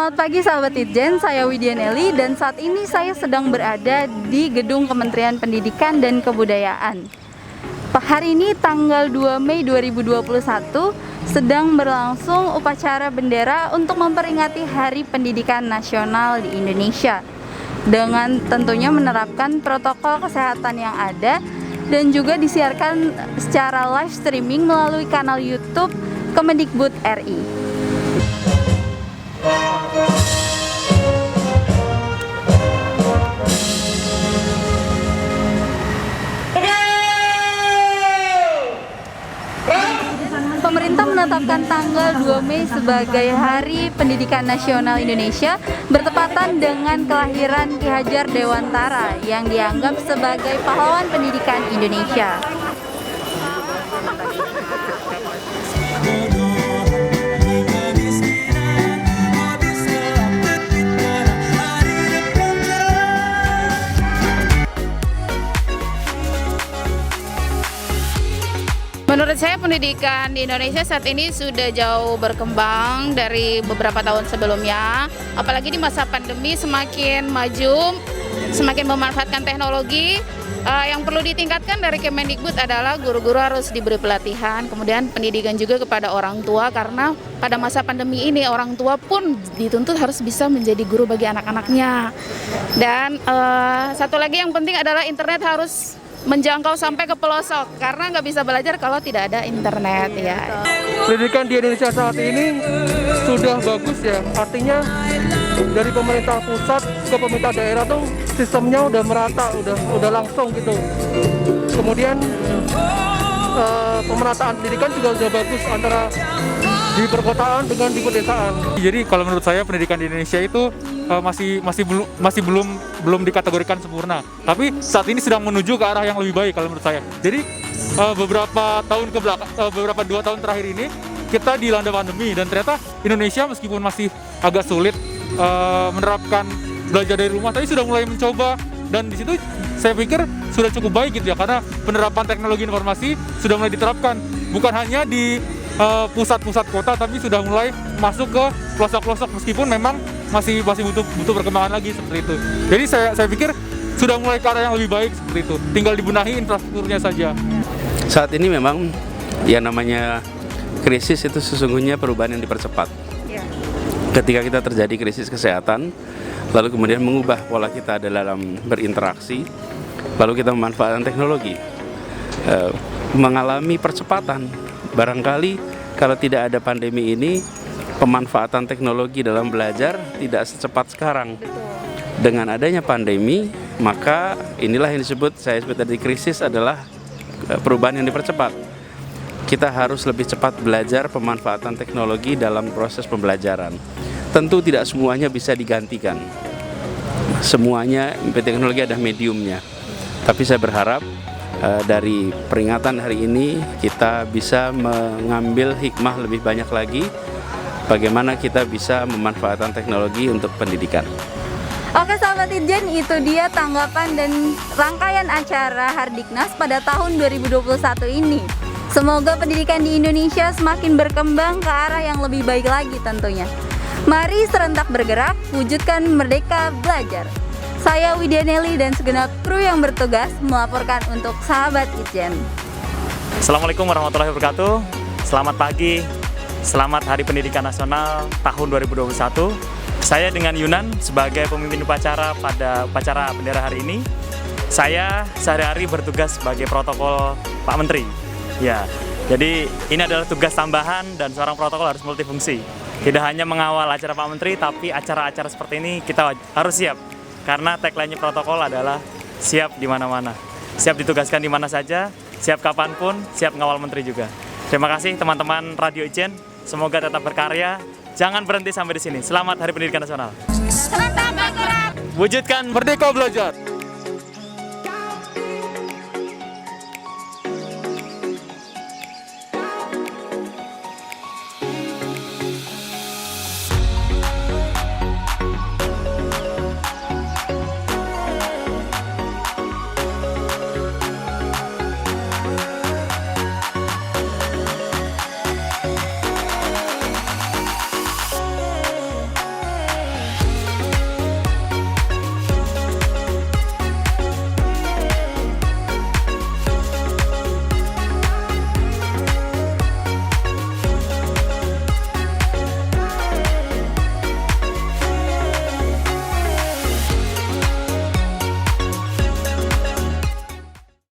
Selamat pagi sahabat Itjen, saya Widya Nelly dan saat ini saya sedang berada di gedung Kementerian Pendidikan dan Kebudayaan. Hari ini tanggal 2 Mei 2021 sedang berlangsung upacara bendera untuk memperingati Hari Pendidikan Nasional di Indonesia dengan tentunya menerapkan protokol kesehatan yang ada dan juga disiarkan secara live streaming melalui kanal YouTube Kemendikbud RI. Pemerintah menetapkan tanggal 2 Mei sebagai Hari Pendidikan Nasional Indonesia bertepatan dengan kelahiran Ki Hajar Dewantara yang dianggap sebagai pahlawan pendidikan Indonesia. Menurut saya pendidikan di Indonesia saat ini sudah jauh berkembang dari beberapa tahun sebelumnya. Apalagi di masa pandemi semakin maju, semakin memanfaatkan teknologi. Yang perlu ditingkatkan dari Kemendikbud adalah guru-guru harus diberi pelatihan, kemudian pendidikan juga kepada orang tua karena pada masa pandemi ini orang tua pun dituntut harus bisa menjadi guru bagi anak-anaknya. Dan satu lagi yang penting adalah internet harus menjangkau sampai ke pelosok karena nggak bisa belajar kalau tidak ada internet ya. Pendidikan di Indonesia saat ini sudah bagus ya, artinya dari pemerintah pusat ke pemerintah daerah tuh sistemnya udah merata, udah langsung gitu. Kemudian pemerataan pendidikan juga sudah bagus antara di perkotaan dengan di pedesaan. Jadi kalau menurut saya pendidikan di Indonesia itu masih belum dikategorikan sempurna. Tapi saat ini sedang menuju ke arah yang lebih baik kalau menurut saya. Jadi beberapa 2 tahun terakhir ini kita dilanda pandemi dan ternyata Indonesia meskipun masih agak sulit menerapkan belajar dari rumah, tapi sudah mulai mencoba dan di situ saya pikir sudah cukup baik gitu ya karena penerapan teknologi informasi sudah mulai diterapkan bukan hanya di pusat-pusat kota tapi sudah mulai masuk ke pelosok-pelosok meskipun memang masih butuh perkembangan lagi seperti itu. Jadi saya pikir sudah mulai ke arah yang lebih baik seperti itu. Tinggal dibenahi infrastrukturnya saja. Saat ini memang yang namanya krisis itu sesungguhnya perubahan yang dipercepat. Ketika kita terjadi krisis kesehatan, lalu kemudian mengubah pola kita dalam berinteraksi, lalu kita memanfaatkan teknologi, mengalami percepatan. Barangkali kalau tidak ada pandemi ini, pemanfaatan teknologi dalam belajar tidak secepat sekarang. Dengan adanya pandemi, maka inilah yang saya sebut tadi krisis adalah perubahan yang dipercepat. Kita harus lebih cepat belajar pemanfaatan teknologi dalam proses pembelajaran. Tentu tidak semuanya bisa digantikan. Semuanya teknologi ada mediumnya. Tapi saya berharap dari peringatan hari ini kita bisa mengambil hikmah lebih banyak lagi bagaimana kita bisa memanfaatkan teknologi untuk pendidikan. Oke sahabat Itjen, itu dia tanggapan dan rangkaian acara Hardiknas pada tahun 2021 ini. Semoga pendidikan di Indonesia semakin berkembang ke arah yang lebih baik lagi tentunya. Mari serentak bergerak, wujudkan merdeka belajar. Saya Widya Nelly dan segenap kru yang bertugas melaporkan untuk sahabat Itjen. Assalamualaikum warahmatullahi wabarakatuh. Selamat pagi, selamat Hari Pendidikan Nasional tahun 2021. Saya dengan Yunan sebagai pemimpin upacara pada upacara bendera hari ini. Saya sehari-hari bertugas sebagai protokol Pak Menteri. Ya, jadi ini adalah tugas tambahan dan seorang protokol harus multifungsi. Tidak hanya mengawal acara Pak Menteri, tapi acara-acara seperti ini kita harus siap. Karena tagline-nya protokol adalah siap di mana-mana. Siap ditugaskan di mana saja, siap kapanpun, siap mengawal Menteri juga. Terima kasih teman-teman Radio Itjen. Semoga tetap berkarya. Jangan berhenti sampai di sini. Selamat Hari Pendidikan Nasional. Serentak bergerak. Wujudkan Merdeka belajar.